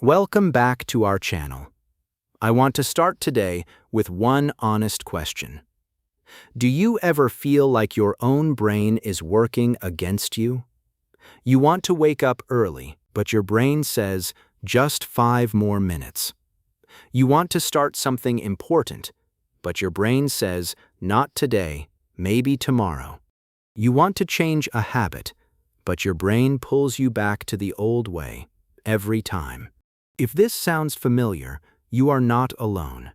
Welcome back to our channel. I want to start today with one honest question. Do you ever feel like your own brain is working against you? You want to wake up early, but your brain says, just 5 more minutes. You want to start something important, but your brain says, not today, maybe tomorrow. You want to change a habit, but your brain pulls you back to the old way, every time. If this sounds familiar, you are not alone.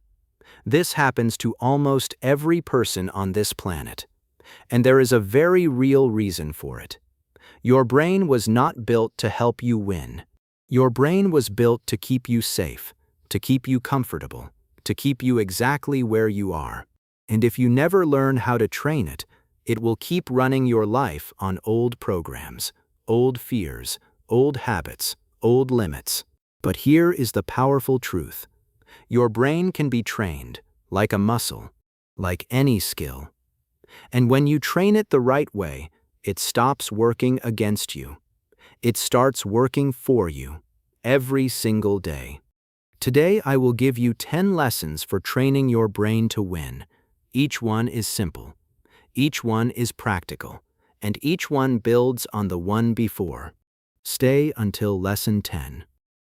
This happens to almost every person on this planet, and there is a very real reason for it. Your brain was not built to help you win. Your brain was built to keep you safe, to keep you comfortable, to keep you exactly where you are. And if you never learn how to train it, it will keep running your life on old programs, old fears, old habits, old limits. But here is the powerful truth. Your brain can be trained, like a muscle, like any skill. And when you train it the right way, it stops working against you. It starts working for you, every single day. Today I will give you 10 lessons for training your brain to win. Each one is simple. Each one is practical. And each one builds on the one before. Stay until lesson 10.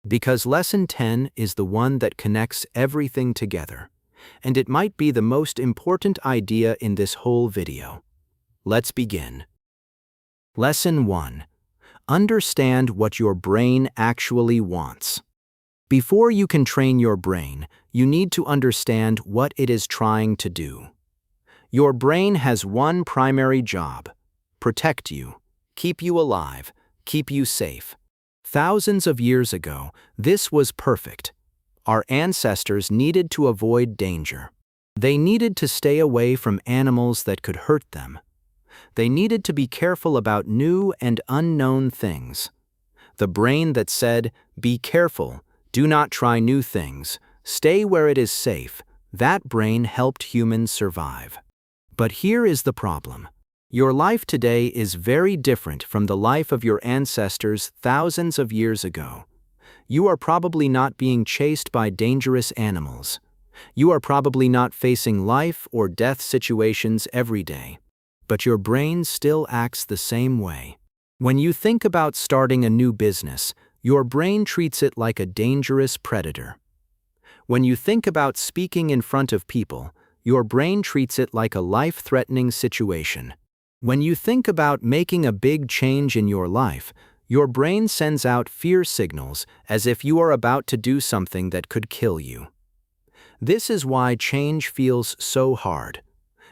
Because lesson 10 is the one that connects everything together, and it might be the most important idea in this whole video. Let's begin. Lesson 1. Understand what your brain actually wants. Before you can train your brain, you need to understand what it is trying to do. Your brain has one primary job: protect you, keep you alive, keep you safe. Thousands of years ago, this was perfect. Our ancestors needed to avoid danger. They needed to stay away from animals that could hurt them. They needed to be careful about new and unknown things. The brain that said, "Be careful, do not try new things, stay where it is safe," that brain helped humans survive. But here is the problem. Your life today is very different from the life of your ancestors thousands of years ago. You are probably not being chased by dangerous animals. You are probably not facing life or death situations every day. But your brain still acts the same way. When you think about starting a new business, your brain treats it like a dangerous predator. When you think about speaking in front of people, your brain treats it like a life-threatening situation. When you think about making a big change in your life, your brain sends out fear signals as if you are about to do something that could kill you. This is why change feels so hard.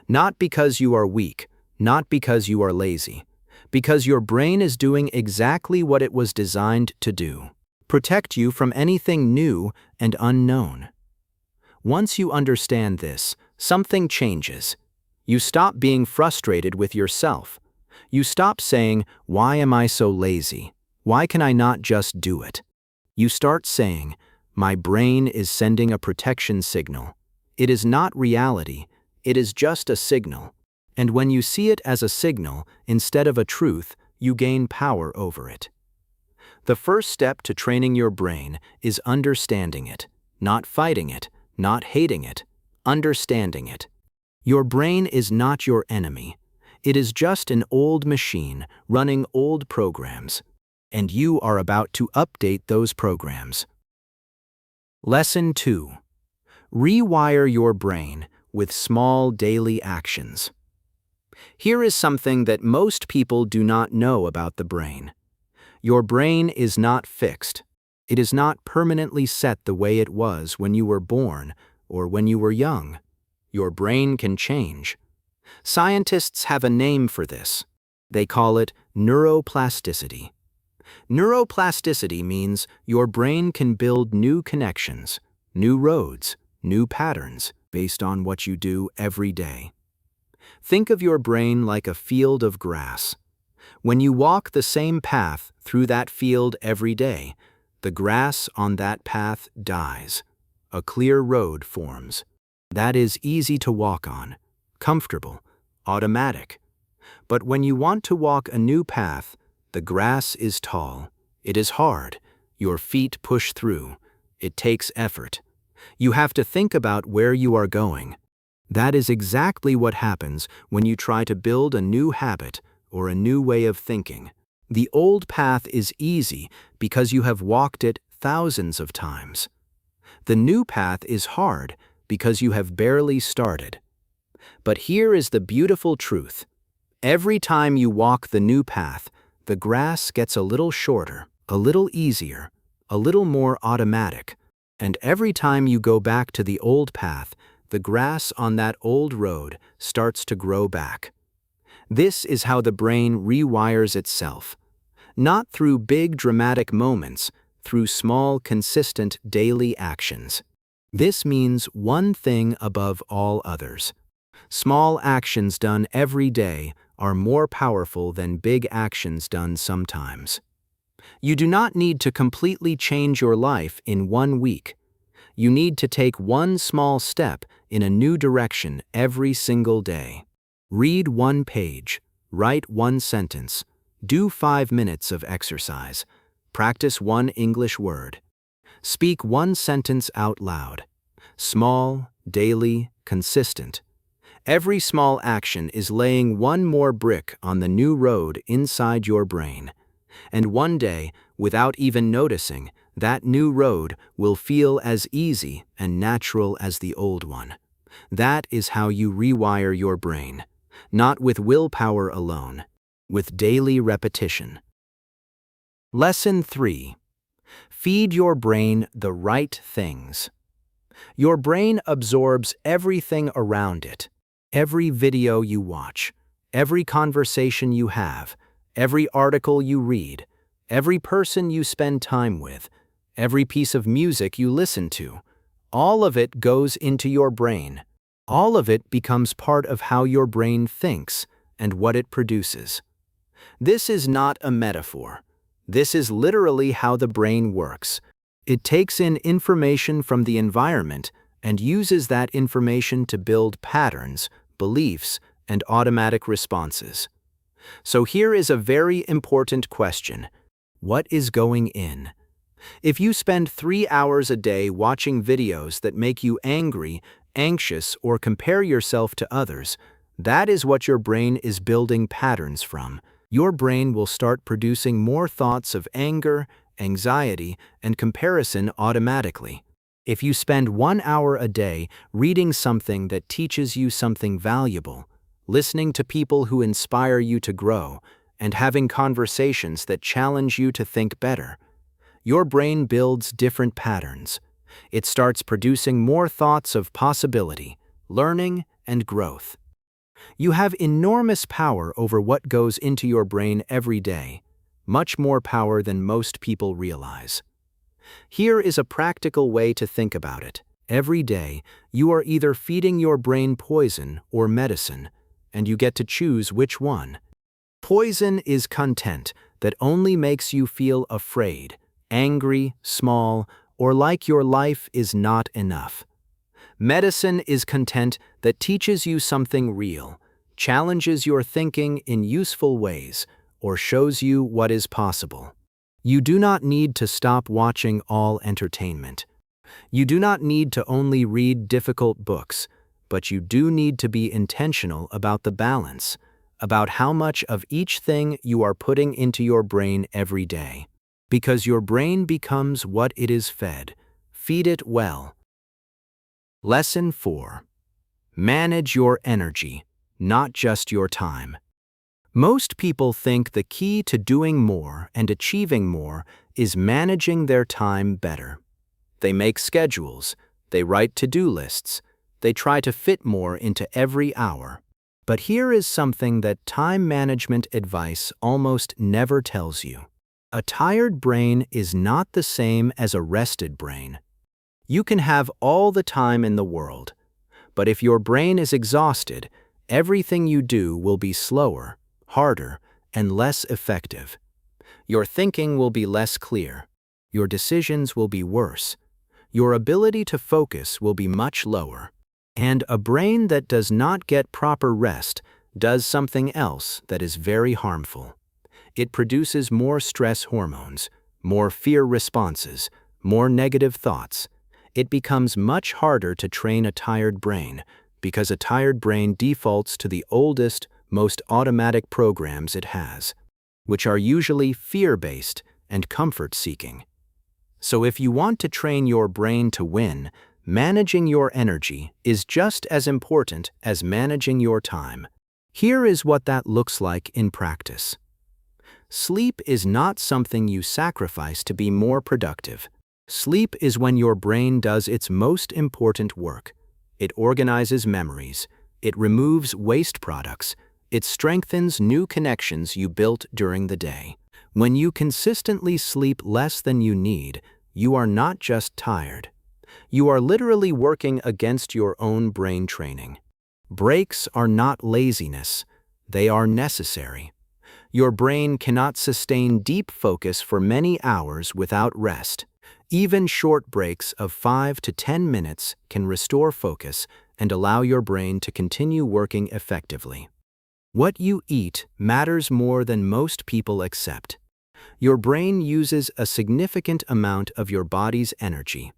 Not because you are weak, not because you are lazy, because your brain is doing exactly what it was designed to do: protect you from anything new and unknown. Once you understand this, something changes. You stop being frustrated with yourself. You stop saying, "Why am I so lazy? Why can I not just do it?" You start saying, "My brain is sending a protection signal. It is not reality, it is just a signal." And when you see it as a signal instead of a truth, you gain power over it. The first step to training your brain is understanding it, not fighting it, not hating it, understanding it. Your brain is not your enemy. It is just an old machine running old programs, and you are about to update those programs. Lesson 2. Rewire your brain with small daily actions. Here is something that most people do not know about the brain. Your brain is not fixed. It is not permanently set the way it was when you were born or when you were young. Your brain can change. Scientists have a name for this. They call it neuroplasticity. Neuroplasticity means your brain can build new connections, new roads, new patterns based on what you do every day. Think of your brain like a field of grass. When you walk the same path through that field every day, the grass on that path dies. A clear road forms. That is easy to walk on, comfortable, automatic. But when you want to walk a new path, the grass is tall, it is hard, Your feet push through. It takes effort. You have to think about where you are going. That is exactly what happens when you try to build a new habit or a new way of thinking. The old path is easy because you have walked it thousands of times. The new path is hard because you have barely started. But here is the beautiful truth. Every time you walk the new path, the grass gets a little shorter, a little easier, a little more automatic. And every time you go back to the old path, the grass on that old road starts to grow back. This is how the brain rewires itself. Not through big dramatic moments, through small, consistent daily actions. This means one thing above all others. Small actions done every day are more powerful than big actions done sometimes. You do not need to completely change your life in 1 week. You need to take one small step in a new direction every single day. Read 1 page, write 1 sentence, do 5 minutes of exercise, practice 1 English word. Speak 1 sentence out loud. Small, daily, consistent. Every small action is laying 1 more brick on the new road inside your brain. And one day, without even noticing, that new road will feel as easy and natural as the old one. That is how you rewire your brain. Not with willpower alone, with daily repetition. Lesson 3. Feed your brain the right things. Your brain absorbs everything around it. Every video you watch, every conversation you have, every article you read, every person you spend time with, every piece of music you listen to, all of it goes into your brain. All of it becomes part of how your brain thinks and what it produces. This is not a metaphor. This is literally how the brain works. It takes in information from the environment and uses that information to build patterns, beliefs, and automatic responses. So here is a very important question. What is going in? If you spend 3 hours a day watching videos that make you angry, anxious, or compare yourself to others, that is what your brain is building patterns from. Your brain will start producing more thoughts of anger, anxiety, and comparison automatically. If you spend 1 hour a day reading something that teaches you something valuable, listening to people who inspire you to grow, and having conversations that challenge you to think better, your brain builds different patterns. It starts producing more thoughts of possibility, learning, and growth. You have enormous power over what goes into your brain every day, much more power than most people realize. Here is a practical way to think about it. Every day, you are either feeding your brain poison or medicine, and you get to choose which one. Poison is content that only makes you feel afraid, angry, small, or like your life is not enough. Medicine is content that teaches you something real, challenges your thinking in useful ways, or shows you what is possible. You do not need to stop watching all entertainment. You do not need to only read difficult books, but you do need to be intentional about the balance, about how much of each thing you are putting into your brain every day. Because your brain becomes what it is fed. Feed it well. Lesson 4. Manage your energy, not just your time. Most people think the key to doing more and achieving more is managing their time better. They make schedules, they write to-do lists, they try to fit more into every hour. But here is something that time management advice almost never tells you. A tired brain is not the same as a rested brain. You can have all the time in the world, but if your brain is exhausted, everything you do will be slower, harder, and less effective. Your thinking will be less clear. Your decisions will be worse. Your ability to focus will be much lower. And a brain that does not get proper rest does something else that is very harmful. It produces more stress hormones, more fear responses, more negative thoughts. It becomes much harder to train a tired brain because a tired brain defaults to the oldest, most automatic programs it has, which are usually fear-based and comfort-seeking. So if you want to train your brain to win, managing your energy is just as important as managing your time. Here is what that looks like in practice. Sleep is not something you sacrifice to be more productive. Sleep is when your brain does its most important work. It organizes memories, it removes waste products, it strengthens new connections you built during the day. When you consistently sleep less than you need, you are not just tired. You are literally working against your own brain training. Breaks are not laziness, they are necessary. Your brain cannot sustain deep focus for many hours without rest. Even short breaks of 5 to 10 minutes can restore focus and allow your brain to continue working effectively. What you eat matters more than most people accept. Your brain uses a significant amount of your body's energy.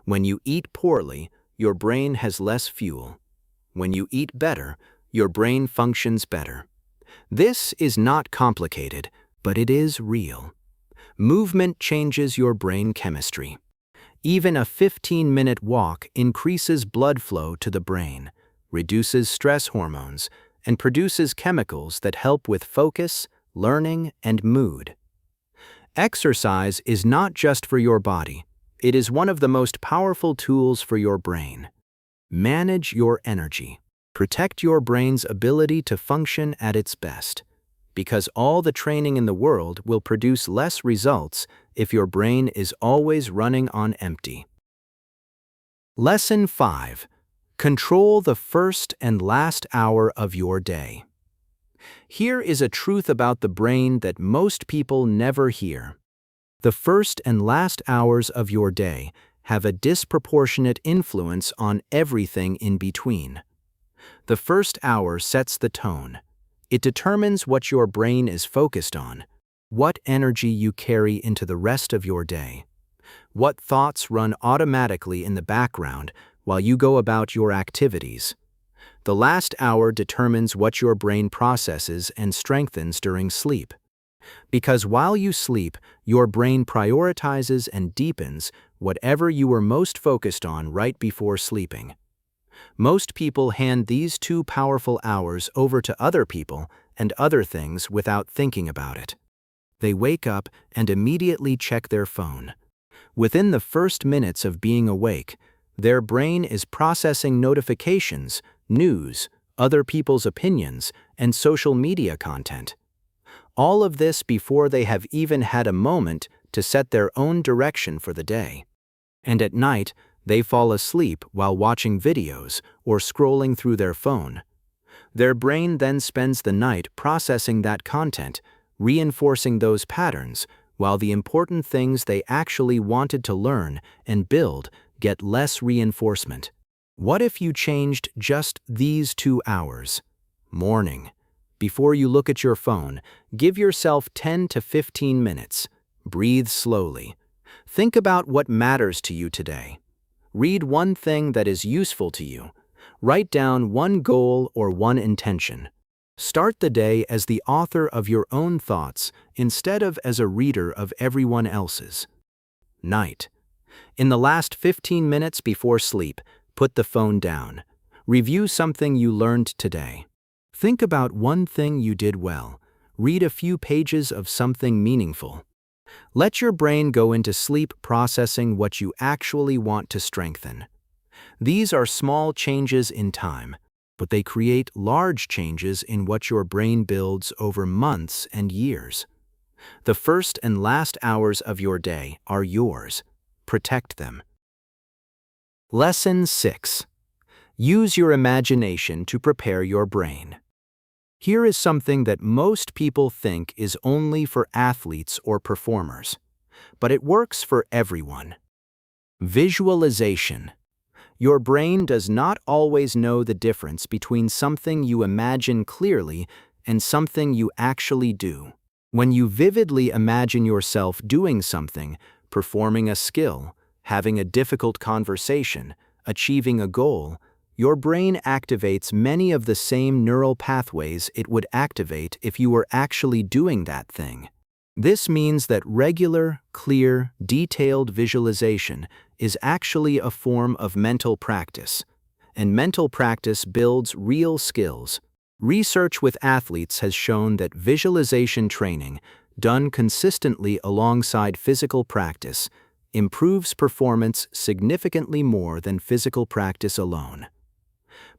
When you eat poorly, your brain has less fuel. When you eat better, your brain functions better. This is not complicated, but it is real. Movement changes your brain chemistry. Even a 15-minute walk increases blood flow to the brain, reduces stress hormones, and produces chemicals that help with focus, learning, and mood. Exercise is not just for your body, it is one of the most powerful tools for your brain. Manage your energy. Protect your brain's ability to function at its best, because all the training in the world will produce less results if your brain is always running on empty. Lesson 5. Control the first and last hour of your day. Here is a truth about the brain that most people never hear. The first and last hours of your day have a disproportionate influence on everything in between. The first hour sets the tone. It determines what your brain is focused on, what energy you carry into the rest of your day, what thoughts run automatically in the background while you go about your activities. The last hour determines what your brain processes and strengthens during sleep. Because while you sleep, your brain prioritizes and deepens whatever you were most focused on right before sleeping. Most people hand these two powerful hours over to other people and other things without thinking about it. They wake up and immediately check their phone. Within the first minutes of being awake, their brain is processing notifications, news, other people's opinions, and social media content. All of this before they have even had a moment to set their own direction for the day. And at night, they fall asleep while watching videos or scrolling through their phone. Their brain then spends the night processing that content, reinforcing those patterns, while the important things they actually wanted to learn and build get less reinforcement. What if you changed just these 2 hours? Morning. Before you look at your phone, give yourself 10 to 15 minutes. Breathe slowly. Think about what matters to you today. Read one thing that is useful to you. Write down one goal or one intention. Start the day as the author of your own thoughts instead of as a reader of everyone else's. Night. In the last 15 minutes before sleep, put the phone down. Review something you learned today. Think about one thing you did well. Read a few pages of something meaningful. Let your brain go into sleep processing what you actually want to strengthen. These are small changes in time, but they create large changes in what your brain builds over months and years. The first and last hours of your day are yours. Protect them. Lesson 6. Use your imagination to prepare your brain. Here is something that most people think is only for athletes or performers, but it works for everyone. Visualization. Your brain does not always know the difference between something you imagine clearly and something you actually do. When you vividly imagine yourself doing something, performing a skill, having a difficult conversation, achieving a goal, your brain activates many of the same neural pathways it would activate if you were actually doing that thing. This means that regular, clear, detailed visualization is actually a form of mental practice, and mental practice builds real skills. Research with athletes has shown that visualization training, done consistently alongside physical practice, improves performance significantly more than physical practice alone.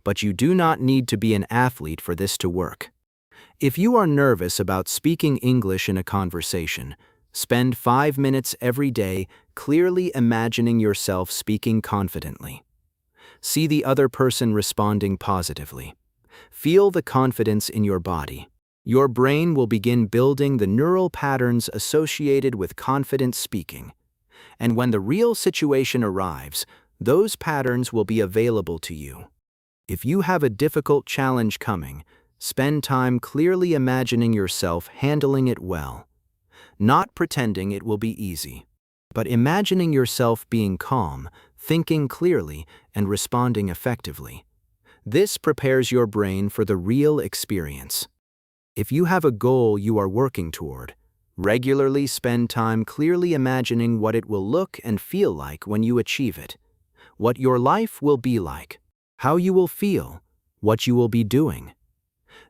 But you do not need to be an athlete for this to work. If you are nervous about speaking English in a conversation, spend 5 minutes every day clearly imagining yourself speaking confidently. See the other person responding positively. Feel the confidence in your body. Your brain will begin building the neural patterns associated with confident speaking. And when the real situation arrives, those patterns will be available to you. If you have a difficult challenge coming, spend time clearly imagining yourself handling it well. Not pretending it will be easy, but imagining yourself being calm, thinking clearly, and responding effectively. This prepares your brain for the real experience. If you have a goal you are working toward, regularly spend time clearly imagining what it will look and feel like when you achieve it, what your life will be like, how you will feel, what you will be doing.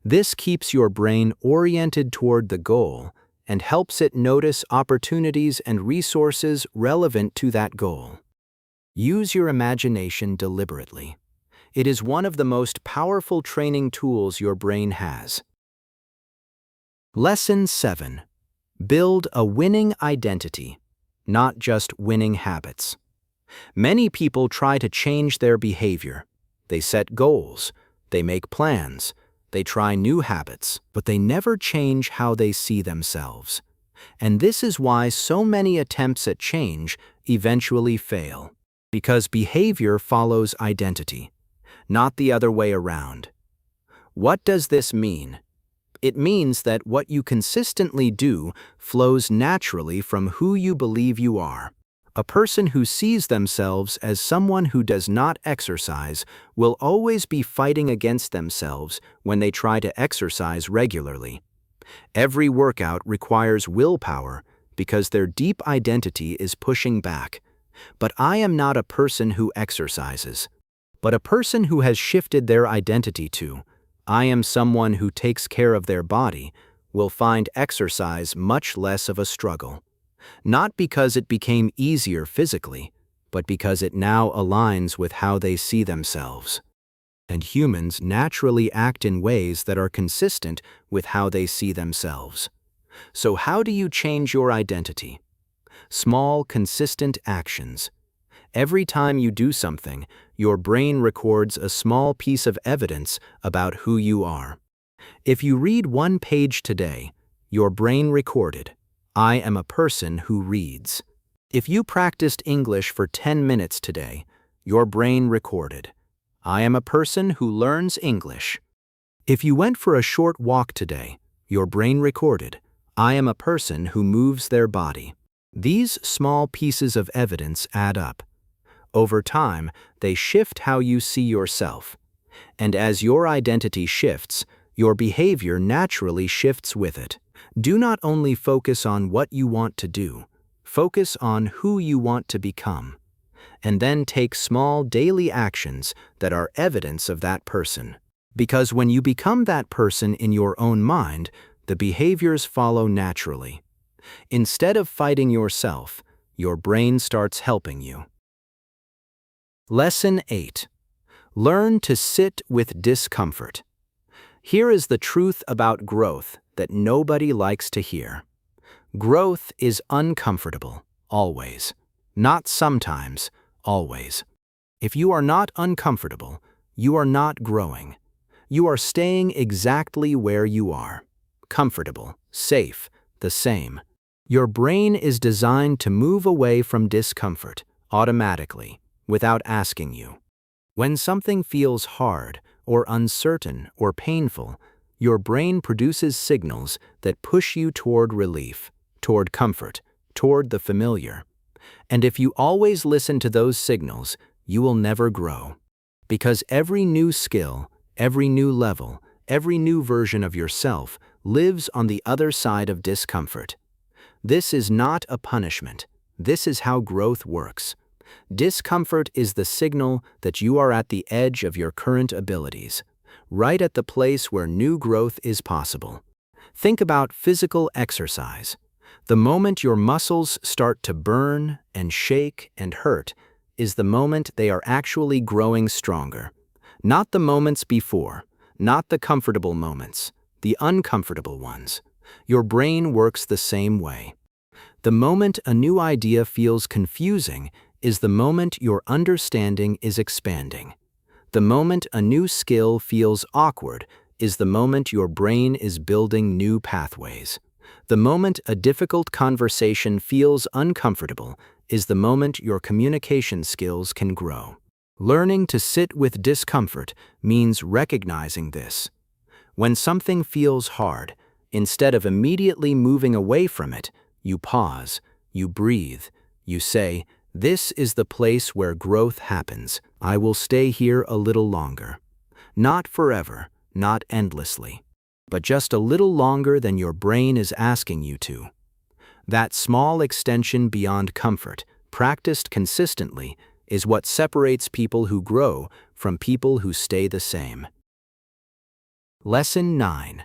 This keeps your brain oriented toward the goal and helps it notice opportunities and resources relevant to that goal. Use your imagination deliberately. It is one of the most powerful training tools your brain has. Lesson 7. Build a winning identity, not just winning habits. Many people try to change their behavior. They set goals, they make plans, they try new habits, but they never change how they see themselves. And this is why so many attempts at change eventually fail. Because behavior follows identity, not the other way around. What does this mean? It means that what you consistently do flows naturally from who you believe you are. A person who sees themselves as someone who does not exercise will always be fighting against themselves when they try to exercise regularly. Every workout requires willpower because their deep identity is pushing back. But I am not a person who exercises, but a person who has shifted their identity to, I am someone who takes care of their body, will find exercise much less of a struggle. Not because it became easier physically, but because it now aligns with how they see themselves. And humans naturally act in ways that are consistent with how they see themselves. So how do you change your identity? Small, consistent actions. Every time you do something, your brain records a small piece of evidence about who you are. If you read one page today, your brain recorded, I am a person who reads. If you practiced English for 10 minutes today, your brain recorded, I am a person who learns English. If you went for a short walk today, your brain recorded, I am a person who moves their body. These small pieces of evidence add up. Over time, they shift how you see yourself. And as your identity shifts, your behavior naturally shifts with it. Do not only focus on what you want to do, focus on who you want to become. And then take small daily actions that are evidence of that person. Because when you become that person in your own mind, the behaviors follow naturally. Instead of fighting yourself, your brain starts helping you. Lesson 8. Learn to sit with discomfort. Here is the truth about growth that nobody likes to hear. Growth is uncomfortable, always. Not sometimes, always. If you are not uncomfortable, you are not growing. You are staying exactly where you are. Comfortable, safe, the same. Your brain is designed to move away from discomfort automatically, without asking you. When something feels hard, or uncertain, or painful, Your brain produces signals that push you toward relief, toward comfort, toward the familiar. And if you always listen to those signals, you will never grow. Because every new skill, every new level, every new version of yourself lives on the other side of discomfort. This is not a punishment. This is how growth works. Discomfort is the signal that you are at the edge of your current abilities, right at the place where new growth is possible. Think about physical exercise. The moment your muscles start to burn and shake and hurt is the moment they are actually growing stronger. Not the moments before, not the comfortable moments, the uncomfortable ones. Your brain works the same way. The moment a new idea feels confusing is the moment your understanding is expanding. The moment a new skill feels awkward is the moment your brain is building new pathways. The moment a difficult conversation feels uncomfortable is the moment your communication skills can grow. Learning to sit with discomfort means recognizing this. When something feels hard, instead of immediately moving away from it, you pause, you breathe, you say, "This is the place where growth happens. I will stay here a little longer." Not forever, not endlessly, but just a little longer than your brain is asking you to. That small extension beyond comfort, practiced consistently, is what separates people who grow from people who stay the same. Lesson 9.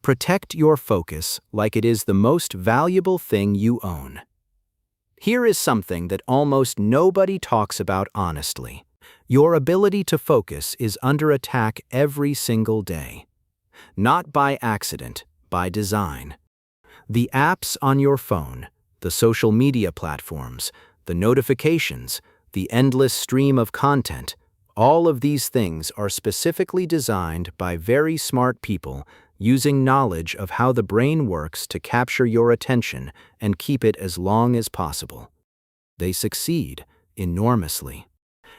Protect your focus like it is the most valuable thing you own. Here is something that almost nobody talks about honestly. Your ability to focus is under attack every single day. Not by accident, by design. The apps on your phone, the social media platforms, the notifications, the endless stream of content, all of these things are specifically designed by very smart people using knowledge of how the brain works to capture your attention and keep it as long as possible. They succeed enormously.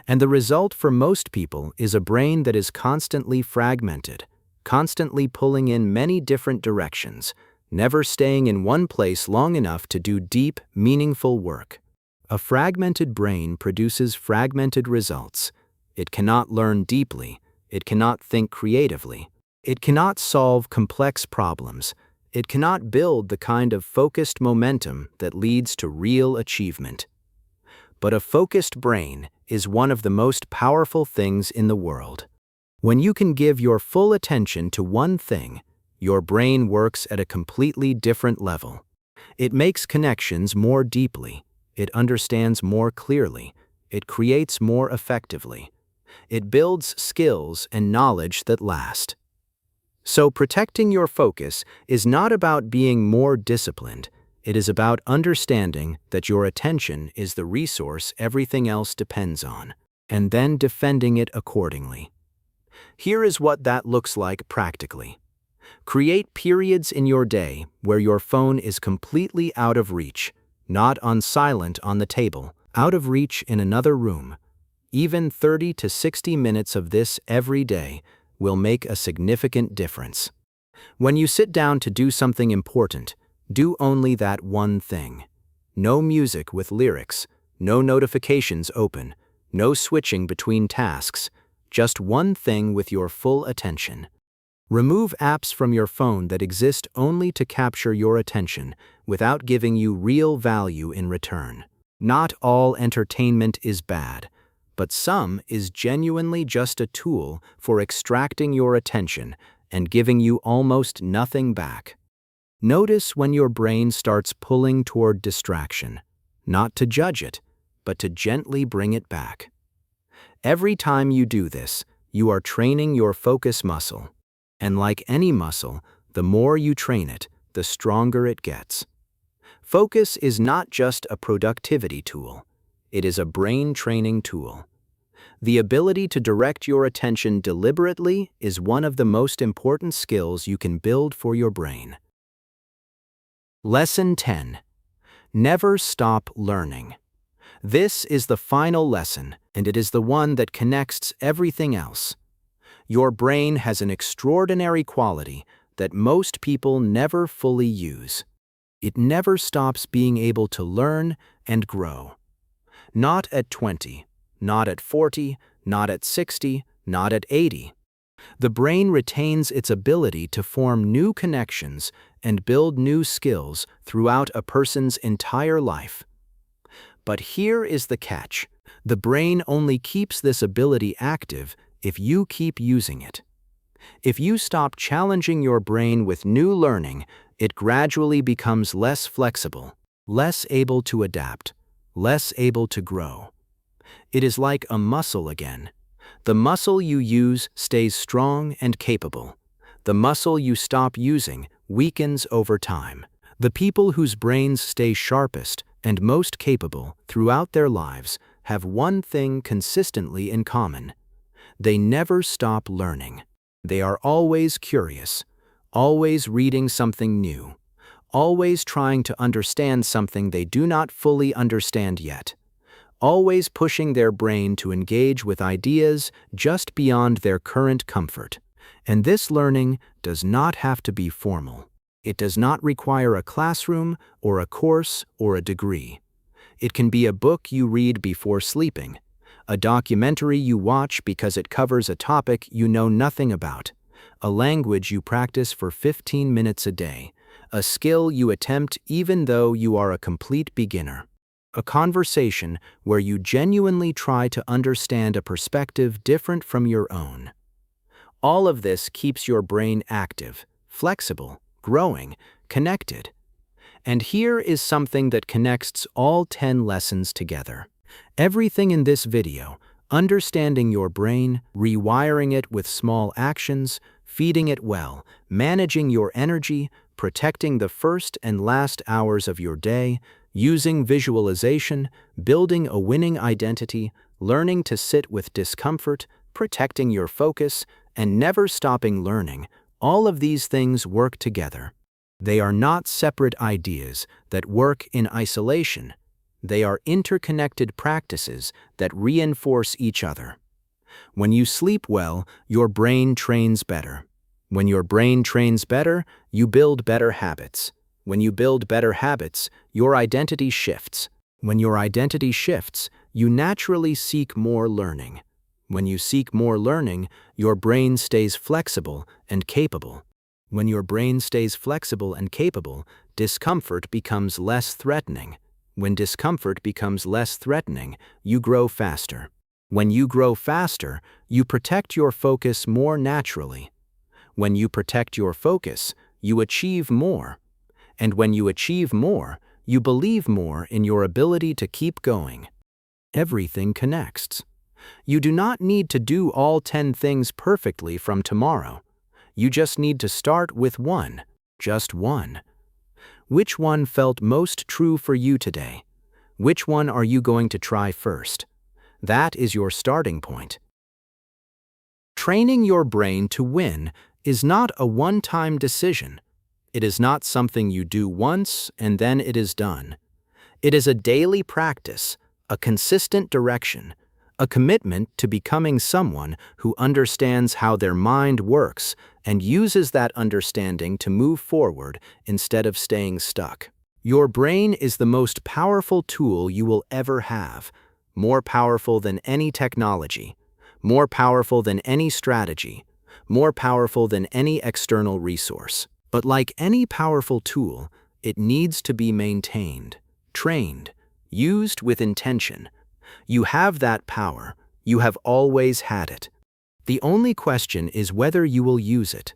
And the result for most people is a brain that is constantly fragmented, constantly pulling in many different directions, never staying in one place long enough to do deep, meaningful work. A fragmented brain produces fragmented results. It cannot learn deeply. It cannot think creatively. It cannot solve complex problems. It cannot build the kind of focused momentum that leads to real achievement. But a focused brain is one of the most powerful things in the world. When you can give your full attention to one thing, your brain works at a completely different level. It makes connections more deeply. It understands more clearly. It creates more effectively. It builds skills and knowledge that last. So protecting your focus is not about being more disciplined. It is about understanding that your attention is the resource everything else depends on, and then defending it accordingly. Here is what that looks like practically. Create periods in your day where your phone is completely out of reach, not on silent on the table, out of reach in another room. Even 30 to 60 minutes of this every day will make a significant difference. When you sit down to do something important, do only that one thing. No music with lyrics, no notifications open, no switching between tasks, just one thing with your full attention. Remove apps from your phone that exist only to capture your attention without giving you real value in return. Not all entertainment is bad, but some is genuinely just a tool for extracting your attention and giving you almost nothing back. Notice when your brain starts pulling toward distraction, not to judge it, but to gently bring it back. Every time you do this, you are training your focus muscle. And like any muscle, the more you train it, the stronger it gets. Focus is not just a productivity tool. It is a brain training tool. The ability to direct your attention deliberately is one of the most important skills you can build for your brain. Lesson 10. Never stop learning. This is the final lesson, and it is the one that connects everything else. Your brain has an extraordinary quality that most people never fully use. It never stops being able to learn and grow. Not at 20, not at 40, not at 60, not at 80. The brain retains its ability to form new connections and build new skills throughout a person's entire life. But here is the catch. The brain only keeps this ability active if you keep using it. If you stop challenging your brain with new learning, it gradually becomes less flexible, less able to adapt, less able to grow. It is like a muscle again. The muscle you use stays strong and capable. The muscle you stop using weakens over time. The people whose brains stay sharpest and most capable throughout their lives have one thing consistently in common. They never stop learning. They are always curious, always reading something new, always trying to understand something they do not fully understand yet, always pushing their brain to engage with ideas just beyond their current comfort. And this learning does not have to be formal. It does not require a classroom or a course or a degree. It can be a book you read before sleeping, a documentary you watch because it covers a topic you know nothing about, a language you practice for 15 minutes a day, a skill you attempt even though you are a complete beginner, a conversation where you genuinely try to understand a perspective different from your own. All of this keeps your brain active, flexible, growing, connected. And here is something that connects all 10 lessons together. Everything in this video, understanding your brain, rewiring it with small actions, feeding it well, managing your energy, protecting the first and last hours of your day, using visualization, building a winning identity, learning to sit with discomfort, protecting your focus, and never stopping learning, all of these things work together. They are not separate ideas that work in isolation. They are interconnected practices that reinforce each other. When you sleep well, your brain trains better. When your brain trains better, you build better habits. When you build better habits, your identity shifts. When your identity shifts, you naturally seek more learning. When you seek more learning, your brain stays flexible and capable. When your brain stays flexible and capable, discomfort becomes less threatening. When discomfort becomes less threatening, you grow faster. When you grow faster, you protect your focus more naturally. When you protect your focus, you achieve more. And when you achieve more, you believe more in your ability to keep going. Everything connects. You do not need to do all 10 things perfectly from tomorrow. You just need to start with one, just one. Which one felt most true for you today? Which one are you going to try first? That is your starting point. Training your brain to win is not a one-time decision. It is not something you do once and then it is done. It is a daily practice, a consistent direction, a commitment to becoming someone who understands how their mind works and uses that understanding to move forward instead of staying stuck. Your brain is the most powerful tool you will ever have, more powerful than any technology, more powerful than any strategy, more powerful than any external resource. But like any powerful tool, it needs to be maintained, trained, used with intention. You have that power. You have always had it. The only question is whether you will use it.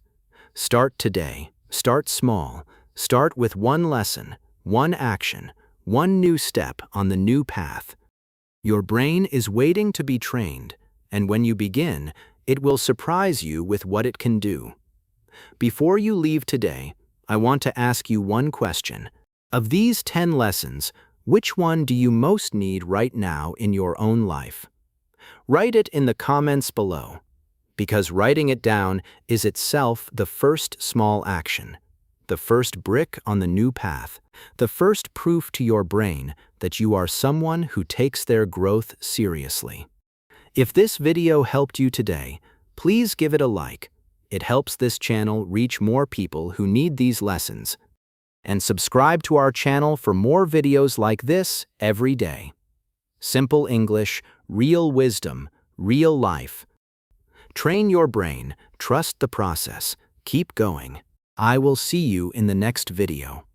Start today. Start small. Start with one lesson, one action, one new step on the new path. Your brain is waiting to be trained, and when you begin, it will surprise you with what it can do. Before you leave today, I want to ask you one question. Of these 10 lessons, which one do you most need right now in your own life? Write it in the comments below, because writing it down is itself the first small action, the first brick on the new path, the first proof to your brain that you are someone who takes their growth seriously. If this video helped you today, Please give it a like. It helps this channel reach more people who need these lessons. And subscribe to our channel for more videos like this every day. Simple English, real wisdom, real life. Train your brain, trust the process, keep going. I will see you in the next video.